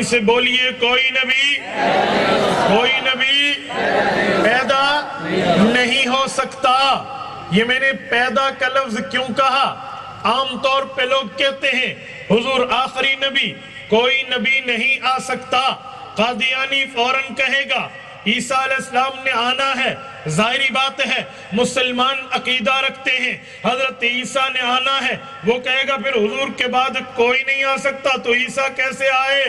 سے بولیے کوئی نبی پیدا نہیں ہو سکتا۔ یہ میں نے پیدا کا لفظ کیوں کہا؟ عام طور پہ لوگ کہتے ہیں حضور آخری نبی، کوئی نبی نہیں آ سکتا۔ قادیانی فوراً کہے گا عیسیٰ علیہ السلام نے آنا ہے، ظاہری بات ہے مسلمان عقیدہ رکھتے ہیں حضرت عیسیٰ نے آنا ہے، وہ کہے گا پھر حضور کے بعد کوئی نہیں آ سکتا تو عیسیٰ کیسے آئے؟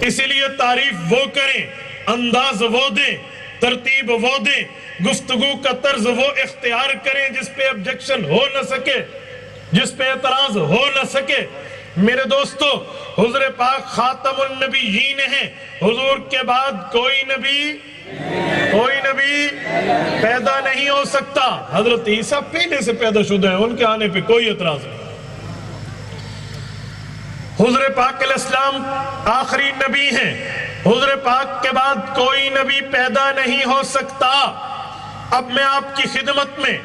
اسی لیے تعریف وہ کریں، انداز وہ دیں، ترتیب وہ دیں، گفتگو کا طرز وہ اختیار کریں جس پہ objection ہو نہ سکے، جس پہ اعتراض ہو نہ سکے۔ میرے دوستو، حضور پاک خاتم النبیین ہیں، حضور کے بعد کوئی نبی پیدا نہیں ہو سکتا۔ حضرت عیسیٰ پہلے سے پیدا شدہ ہیں، ان کے آنے پہ کوئی اعتراض نہیں۔ حضور پاک علیہ السلام آخری نبی ہیں، حضور پاک کے بعد کوئی نبی پیدا نہیں ہو سکتا۔ اب میں آپ کی خدمت میں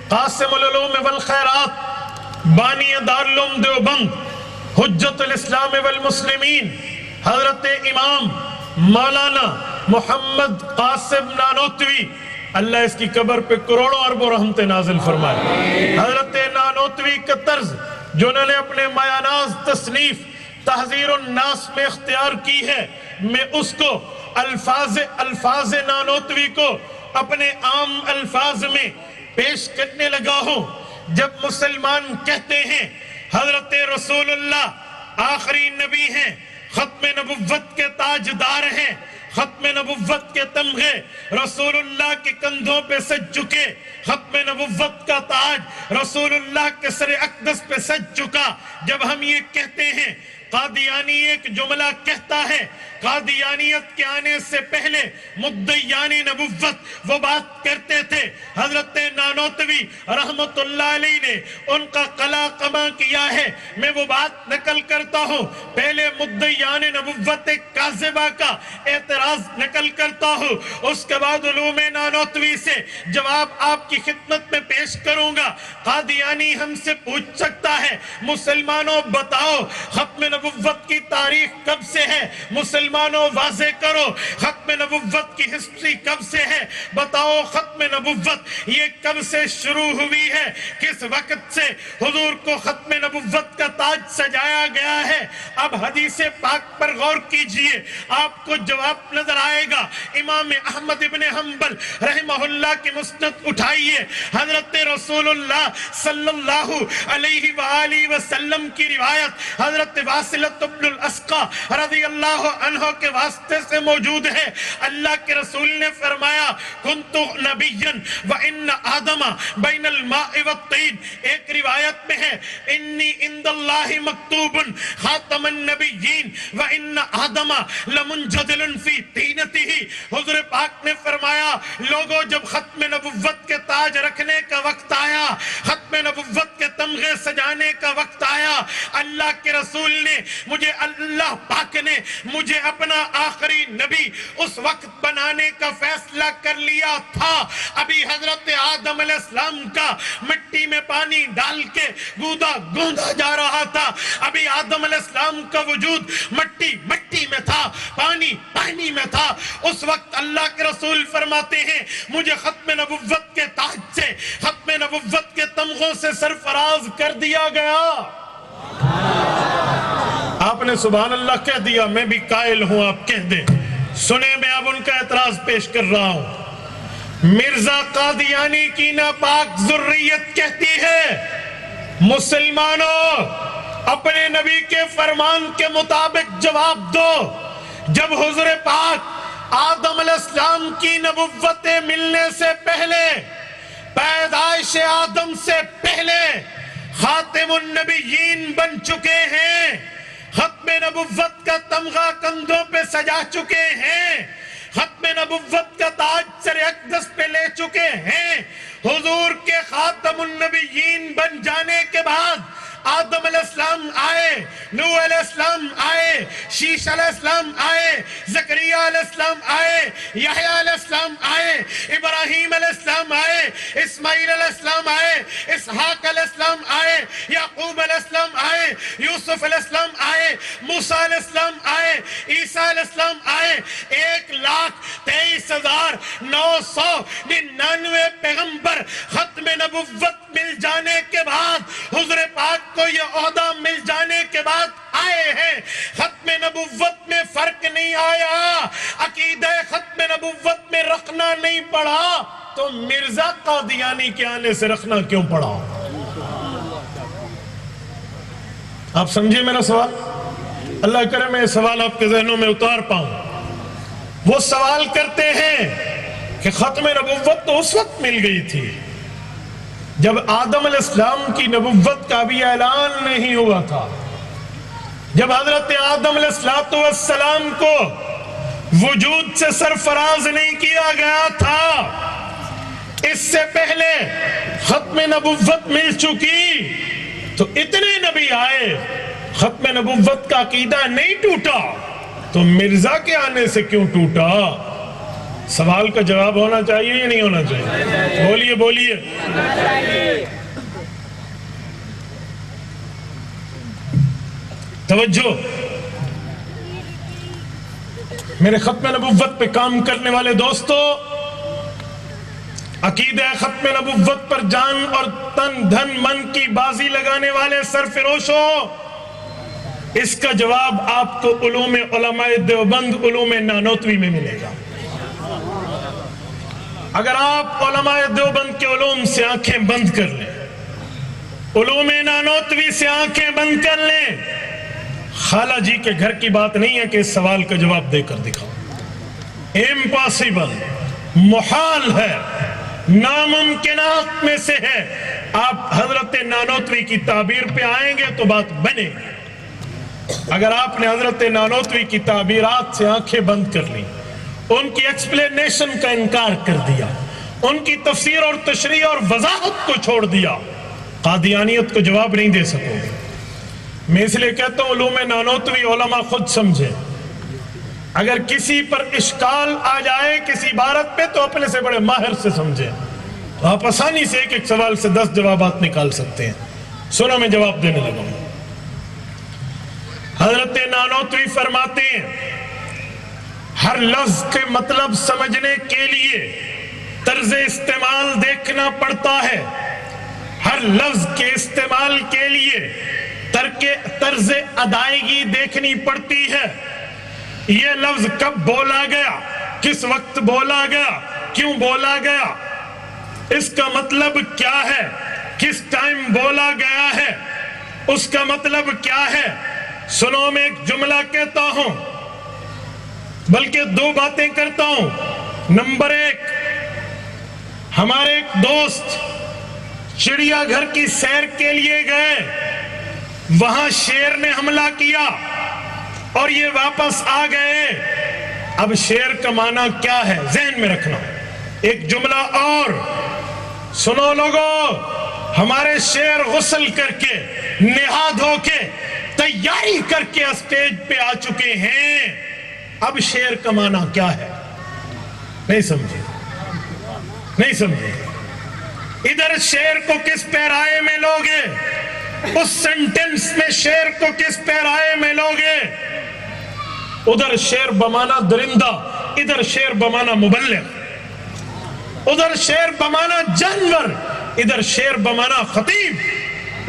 قاسم العلوم والخیرات، بانی دارالعلوم دیوبند، حجت الاسلام والمسلمین، حضرت امام مولانا محمد قاسم نانوتوی، اللہ اس کی قبر پہ کروڑوں اربوں رحمت نازل فرمائے۔ حضرت نانوتوی کا طرز جو انہوں نے اپنے مایاناز تصنیف تحذیر الناس میں اختیار کی ہے، میں اس کو الفاظ نانوتوی کو اپنے عام الفاظ میں پیش کرنے لگا ہوں۔ جب مسلمان کہتے ہیں حضرت رسول اللہ آخری نبی ہیں، ختم نبوت کے تاجدار ہیں، ختم نبوت کے تمغے رسول اللہ کے کندھوں پہ سج چکے، ختم نبوت کا تاج رسول اللہ کے سر اقدس پہ سج چکا، جب ہم یہ کہتے ہیں، قادیانی ایک جملہ کہتا ہے، قادیانیت کے آنے سے پہلے مدعیان نبوت وہ بات کرتے تھے، حضرت نانوتوی رحمت اللہ علیہ نے ان کا قلقمہ کیا ہے، میں وہ بات نقل کرتا ہوں، پہلے مدعیان نبوت کاذبہ کا اعتراض نقل کرتا ہوں، اس کے بعد علوم نانوتوی سے جواب آپ کی خدمت میں پیش کروں گا۔ قادیانی ہم سے پوچھ سکتا ہے مسلمانوں بتاؤ ختم نبوت کی تاریخ کب سے ہے؟ مسلمانوں واضح کرو ختم نبوت کی ہسٹری کب سے ہے؟ بتاؤ ختم نبوت یہ کب سے شروع ہوئی ہے؟ کس وقت سے حضور کو ختم نبوت کا تاج سجایا گیا ہے؟ اب حدیث پاک پر غور کیجئے، آپ کو جواب نظر آئے گا۔ امام احمد ابن حنبل رحمہ اللہ کی مسند اٹھائیے، حضرت رسول اللہ صلی اللہ علیہ وآلہ وسلم کی روایت حضرت واصلۃ بن الاسقا رضی اللہ عنہ کے واسطے سے موجود ہے۔ اللہ کے رسول نے فرمایا کنت نبیا وان آدم بین الماء والطین، ایک روایت میں ہے انی عند اللہ مکتوب خاتم النبیین وان آدم لمنجدل فی طینتہ۔ حضور پاک نے فرمایا لوگوں جب ختم نبوت کے تاج رکھنے کا وقت آیا، ختم نبوت کے تمغے سجانے کا وقت آیا، اللہ کے رسول نے مجھے، اللہ پاک نے مجھے اپنا آخری نبی اس وقت بنانے کا فیصلہ کر لیا تھا، ابھی حضرت آدم علیہ السلام کا مٹی میں پانی ڈال کے گوندا جا رہا تھا، ابھی آدم علیہ السلام کا وجود مٹی میں تھا، پانی میں تھا، اس وقت اللہ کے رسول فرماتے ہیں مجھے ختم نبوت کے تاج سے، ختم نبوت کے تمغوں سے سرفراز کر دیا گیا۔ آپ نے سبحان اللہ کہہ دیا، میں بھی قائل ہوں، آپ کہہ دیں۔ سنیں میں اب ان کا اعتراض پیش کر رہا ہوں۔ مرزا قادیانی کی ناپاک ذریت کہتی ہے مسلمانوں اپنے نبی کے فرمان کے مطابق جواب دو، جب حضور پاک آدم علیہ السلام کی نبوتیں ملنے سے پہلے، پیدائش آدم سے پہلے خاتم النبیین بن چکے ہیں، ختم نبوت کا تمغہ کندھوں پہ سجا چکے ہیں، ختم نبوت کا تاج سر اقدس پہ لے چکے ہیں، حضور کے خاتم النبیین بن جانے کے بعد آدم علیہ السلام آئے، نوح علیہ السلام آئے، شیش علیہ السلام آئے، زکریا علیہ السلام آئے، یحییٰ علیہ السلام آئے، ابراہیم علیہ السلام آئے، اسماعیل علیہ السلام آئے، اسحاق علیہ السلام آئے، یعقوب علیہ السلام آئے، یوسف علیہ السلام آئے، موسیٰ علیہ السلام آئے، عیسیٰ علیہ السلام آئے۔ 1,23,999 پیغمبر ختم نبوت مل جانے کے بعد، حضور پاک کو یہ عہدہ مل جانے کے بعد آئے ہیں۔ ختم نبوت میں فرق نہیں آیا، عقیدہ ختم نبوت میں رکھنا نہیں پڑا، تو مرزا قادیانی کے آنے سے رکھنا کیوں پڑا؟ آپ سمجھے میرا سوال؟ اللہ کرے میں یہ سوال آپ کے ذہنوں میں اتار پاؤں۔ وہ سوال کرتے ہیں کہ ختم نبوت تو اس وقت مل گئی تھی جب آدم علیہ السلام کی نبوت کا بھی اعلان نہیں ہوا تھا، جب حضرت آدم علیہ السلام کو وجود سے سرفراز نہیں کیا گیا تھا۔ اس سے پہلے ختم نبوت مل چکی تو اتنے نبی آئے، ختم نبوت کا عقیدہ نہیں ٹوٹا، تو مرزا کے آنے سے کیوں ٹوٹا؟ سوال کا جواب ہونا چاہیے یا نہیں ہونا چاہیے؟ بولیے بولیے۔ توجہ، میرے ختم نبوت پہ کام کرنے والے دوستو، عقیدہ ختم نبوت پر جان اور تن دھن من کی بازی لگانے والے سرفروشو، اس کا جواب آپ کو علوم علماء دیوبند علوم نانوتوی میں ملے گا۔ اگر آپ علماء دیوبند کے علوم سے آنکھیں بند کر لیں، علوم نانوتوی سے آنکھیں بند کر لیں، خالہ جی کے گھر کی بات نہیں ہے کہ اس سوال کا جواب دے کر دکھاؤ۔ امپاسبل، محال ہے، ناممکنات میں سے ہے۔ آپ حضرت نانوتوی کی تعبیر پہ آئیں گے تو بات بنے گی۔ اگر آپ نے حضرت نانوتوی کی تعبیرات سے آنکھیں بند کر لی، ان کی ایکسپلینیشن کا انکار کر دیا، ان کی تفسیر اور تشریح اور وضاحت کو چھوڑ دیا، قادیانیت کو جواب نہیں دے سکو گے۔ میں اس لئے کہتا ہوں علوم نانوتوی علماء خود سمجھے۔ اگر کسی پر اشکال آ جائے کسی عبارت پہ تو اپنے سے بڑے ماہر سے سمجھے، تو آپ آسانی سے ایک ایک سوال سے 10 جوابات نکال سکتے ہیں۔ سنو میں جواب دینے لگا ہوں۔ حضرت نانوتوی فرماتے ہیں ہر لفظ کے مطلب سمجھنے کے لیے طرز استعمال دیکھنا پڑتا ہے، ہر لفظ کے استعمال کے لیے طرز ادائیگی دیکھنی پڑتی ہے۔ یہ لفظ کب بولا گیا، کس وقت بولا گیا، کیوں بولا گیا، اس کا مطلب کیا ہے، کس ٹائم بولا گیا ہے، اس کا مطلب کیا ہے۔ سنو میں ایک جملہ کہتا ہوں، بلکہ 2 باتیں کرتا ہوں۔ نمبر 1، ہمارے ایک دوست چڑیا گھر کی سیر کے لیے گئے، وہاں شیر نے حملہ کیا اور یہ واپس آ گئے۔ اب شیر کا معنی کیا ہے ذہن میں رکھنا۔ ایک جملہ اور سنو لوگو، ہمارے شیر غسل کر کے نہا دھو کے تیاری کر کے اسٹیج پہ آ چکے ہیں۔ اب شیر کا معنی کیا ہے؟ نہیں سمجھے، نہیں سمجھے۔ ادھر شیر کو کس پیرائے میں لوگے، اس سنٹنس میں شیر کو کس پیرائے میں لوگے؟ ادھر شیر بمانا درندہ، ادھر شیر بمانا مبلغ، ادھر شیر بمانا جانور، ادھر شیر بمانا خطیب،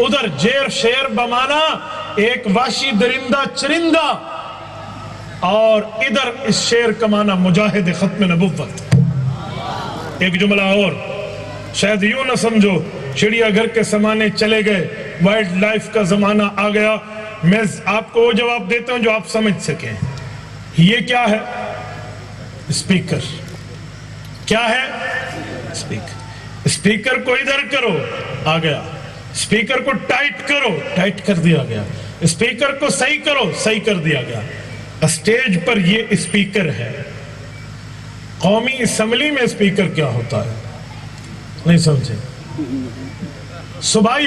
ادھر شیر بمانا ایک وحشی درندہ چرندہ، اور ادھر اس شیر کا معنی مجاہد ختم نبوت۔ ایک جملہ اور، شاید یوں نہ سمجھو چڑیا گھر کے زمانے چلے گئے، وائلڈ لائف کا زمانہ آ گیا۔ میں آپ کو وہ جواب دیتا ہوں جو آپ سمجھ سکیں۔ یہ کیا ہے؟ اسپیکر۔ کیا ہے؟ اسپیکر۔ اسپیکر کو ادھر کرو، آ گیا۔ اسپیکر کو ٹائٹ کرو، ٹائٹ کر دیا گیا۔ اسپیکر کو صحیح کرو، صحیح کر دیا گیا۔ اسٹیج پر یہ اسپیکر ہے۔ قومی اسمبلی میں اسپیکر کیا ہوتا ہے؟ نہیں سمجھے۔ صوبائی